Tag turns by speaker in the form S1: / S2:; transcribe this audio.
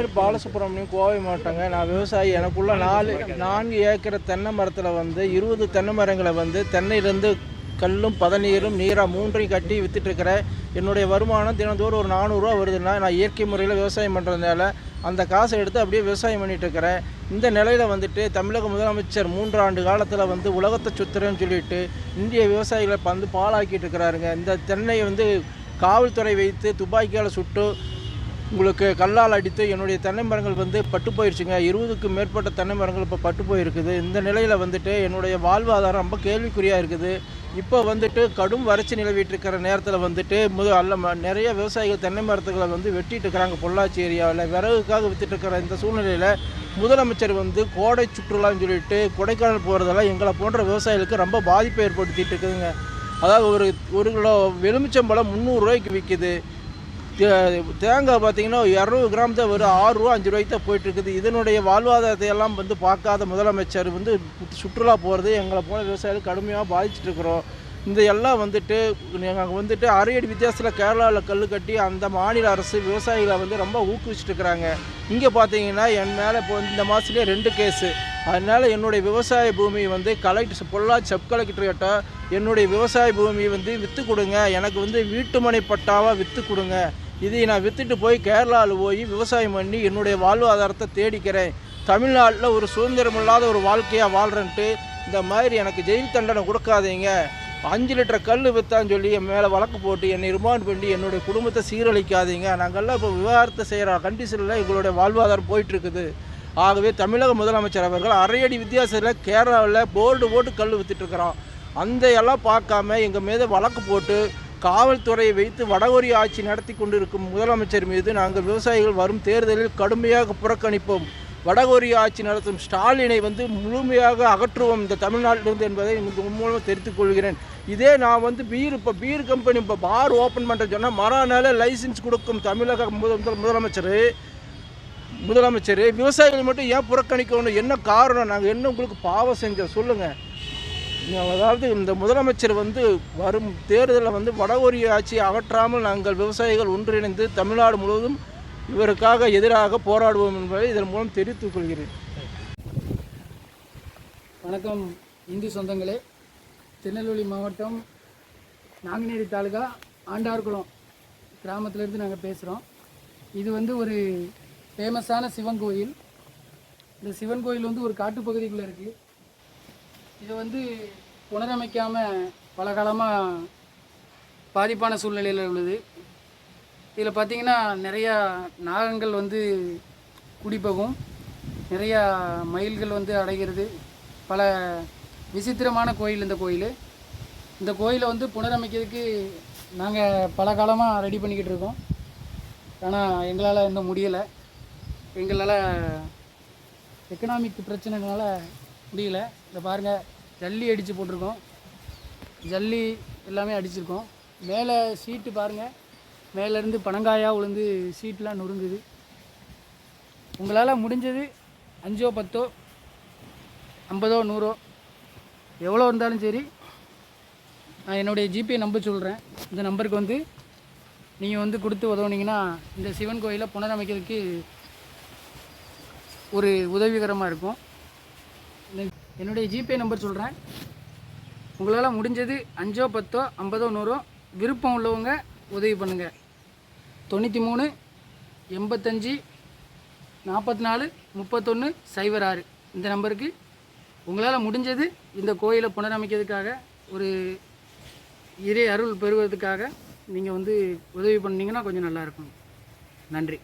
S1: பேர் பாலசுப்ரமணியம், கோவை மாவட்டங்க. நான் விவசாயி. எனக்குள்ள 4 ஏக்கர் தென்னை மரத்தில் 20 தென்னை மரங்களை தென்னையிலேருந்து கல்லும் பதநீரும் நீராக 3ஐயும் கட்டி விற்றுட்டுருக்கிறேன். என்னுடைய வருமானம் தினந்தோறும் ஒரு 400 ரூபா வருதுன்னா, நான் இயற்கை முறையில் விவசாயம் பண்ணுறதுனால அந்த காசை எடுத்து அப்படியே விவசாயம் பண்ணிகிட்ருக்கிறேன். இந்த நிலையில் தமிழக முதலமைச்சர் 3 ஆண்டு காலத்தில் உலகத்தை சுத்துறேன்னு சொல்லிட்டு இந்திய விவசாயிகளை பாழாக்கிட்டு இருக்கிறாருங்க. இந்த தென்னை காவல்துறை வைத்து துப்பாக்கியால் சுட்டு உங்களுக்கு கல்லால் அடித்து என்னுடைய தென்னை மரங்கள் பட்டு போயிடுச்சுங்க. 20க்கும் மேற்பட்ட தென்னை மரங்கள் இப்போ பட்டு போயிருக்குது. இந்த நிலையில் என்னுடைய வாழ்வாதாரம் ரொம்ப கேள்விக்குறியாக இருக்குது. இப்போ கடும் வறட்சி நிலவிட்டு இருக்கிற நேரத்தில் நிறைய விவசாயிகள் தென்னை மரத்துக்களை வெட்டிட்டு இருக்கிறாங்க. பொள்ளாச்சி ஏரியாவில் விறகுக்காக வித்துட்டு இருக்கிற இந்த சூழ்நிலையில் முதலமைச்சர் கோடை சுற்றுலான்னு சொல்லிட்டு கொடைக்கானல் போகிறதெல்லாம் எங்களை போன்ற விவசாயிகளுக்கு ரொம்ப பாதிப்பை ஏற்படுத்திட்டு இருக்குதுங்க. அதாவது ஒரு கிலோ எலுமிச்சம்பழம் 300 ரூபாய்க்கு விற்கிது. தேங்காய் பார்த்திங்கன்னா 200 கிராம் தான் வரும், 6 ரூபா 5 ரூபாய்க்கு தான் போயிட்டுருக்குது. இதனுடைய வாழ்வாதாரத்தை எல்லாம் பார்க்காத முதலமைச்சர் சுற்றுலா போகிறது எங்களை போல விவசாயிகள் கடுமையாக பாதிச்சுட்ருக்குறோம். இந்த எல்லாம் நாங்கள் 6 அடி வித்தியாசத்தில் கேரளாவில் கல் கட்டி அந்த மாநில அரசு விவசாயிகளை ரொம்ப ஊக்குவிச்சுட்டு இருக்கிறாங்க. இங்கே பார்த்தீங்கன்னா என் மேலே இப்போ இந்த மாதத்துலேயே 2 கேஸு. அதனால் என்னுடைய விவசாய பூமி கலெக்டர் பொள்ளாச்சி சப் கலெக்டர்கிட்ட என்னுடைய விவசாய பூமி விற்று கொடுங்க, எனக்கு வீட்டுமனை பட்டாவாக விற்று கொடுங்க, இதை நான் விற்றுட்டு போய் கேரளாவில் போய் விவசாயம் பண்ணி என்னுடைய வாழ்வாதாரத்தை தேடிக்கிறேன், தமிழ்நாட்டில் ஒரு சுதந்திரமில்லாத ஒரு வாழ்க்கையாக வாழ்கிறேன்ட்டு இந்த மாதிரி எனக்கு ஜெயில் தண்டனை கொடுக்காதீங்க, 5 லிட்டர் கல் விற்றான்னு சொல்லி என் மேலே வழக்கு போட்டு என்னை ரிமாண்ட் பண்ணி என்னுடைய குடும்பத்தை சீரழிக்காதீங்க. நாங்கள்லாம் இப்போ விவகாரத்தை செய்கிற கண்டிஷனில் எங்களுடைய வாழ்வாதாரம் போயிட்டுருக்குது. ஆகவே தமிழக முதலமைச்சர் அவர்கள் 1/2 அடி வித்தியாசத்தில் கேரளாவில் போர்டு போட்டு கல் விற்றுட்டுருக்குறோம். அந்த எல்லாம் பார்க்காம எங்கள் மீது வழக்கு போட்டு காவல்துறையை வைத்து வடகொரிய ஆட்சி நடத்தி கொண்டிருக்கும் முதலமைச்சர் மீது நாங்கள் விவசாயிகள் வரும் தேர்தலில் கடுமையாக புறக்கணிப்போம். வடகொரிய ஆட்சி நடத்தும் ஸ்டாலினை முழுமையாக அகற்றுவோம் இந்த தமிழ்நாட்டிலிருந்து என்பதை மூலமாக தெரிவித்துக் கொள்கிறேன். இதே நான் இப்போ பீர் கம்பெனி இப்போ பார் ஓப்பன் பண்ணுற சொன்னால் மறுநாள் லைசன்ஸ் கொடுக்கும் தமிழக முதலமைச்சர் விவசாயிகள் மட்டும் ஏன் புறக்கணிக்கணும்? என்ன காரணம்? நாங்கள் என்ன உங்களுக்கு பாவம் செஞ்சோம் சொல்லுங்கள். அதாவது இந்த முதலமைச்சர் வரும் தேர்தலில் வடகொரிய ஆட்சியை அகற்றாமல் நாங்கள் விவசாயிகள் ஒன்றிணைந்து தமிழ்நாடு முழுவதும் இவருக்காக எதிராக போராடுவோம் என்பதை இதன் மூலம் தெரிவித்துக் கொள்கிறேன்.
S2: வணக்கம் இந்து சொந்தங்களே. திருநெல்வேலி மாவட்டம் நாங்குநேரி தாலுகா ஆண்டார்குளம் கிராமத்திலேருந்து நாங்கள் பேசுகிறோம். இது ஒரு ஃபேமஸான சிவன் கோயில். இந்த சிவன் கோயில் ஒரு காட்டுப்பகுதிக்குள்ளே இருக்குது. இதை புனரமைக்காமல் பல காலமாக பாதிப்பான சூழ்நிலையில் உள்ளது. இதில் பார்த்திங்கன்னா நிறையா நாகங்கள் குடிப்பகும், நிறையா மயில்கள் அடைகிறது. பல விசித்திரமான கோயில் இந்த கோயிலை புனரமைக்கிறதுக்கு நாங்கள் பல காலமாக ரெடி பண்ணிக்கிட்டு இருக்கோம். ஆனால் எங்களால் இன்னும் முடியலை. எங்களால் எக்கனாமிக் பிரச்சனைனால முடியல. இதை பாருங்கள், ஜல்லி அடித்து போட்டிருக்கோம், ஜல்லி எல்லாமே அடிச்சிருக்கோம். மேலே சீட்டு பாருங்கள், மேலேருந்து பனங்காயாக விழுந்து சீட்டெலாம் நொறுங்குது. உங்களால் முடிஞ்சது 5 10 50 100 எவ்வளோ இருந்தாலும் சரி, நான் என்னுடைய ஜிபே நம்பர் சொல்கிறேன். இந்த நம்பருக்கு நீங்கள் கொடுத்து உதவுனீங்கன்னா இந்த சிவன் கோயிலை புனரமைக்கிறதுக்கு ஒரு உதவிகரமாக இருக்கும். என்னுடைய ஜிபே நம்பர் சொல்கிறேன். உங்களால் முடிஞ்சது 5 10 50 100 விருப்பம் உள்ளவங்க உதவி பண்ணுங்கள். 93 85 44 31 06 இந்த நம்பருக்கு உங்களால் முடிஞ்சது இந்த கோயிலை புனரமைக்கிறதுக்காக ஒரு இறை அருள் பெறுவதற்காக நீங்கள் உதவி பண்ணிங்கன்னா கொஞ்சம் நல்லாயிருக்கும். நன்றி.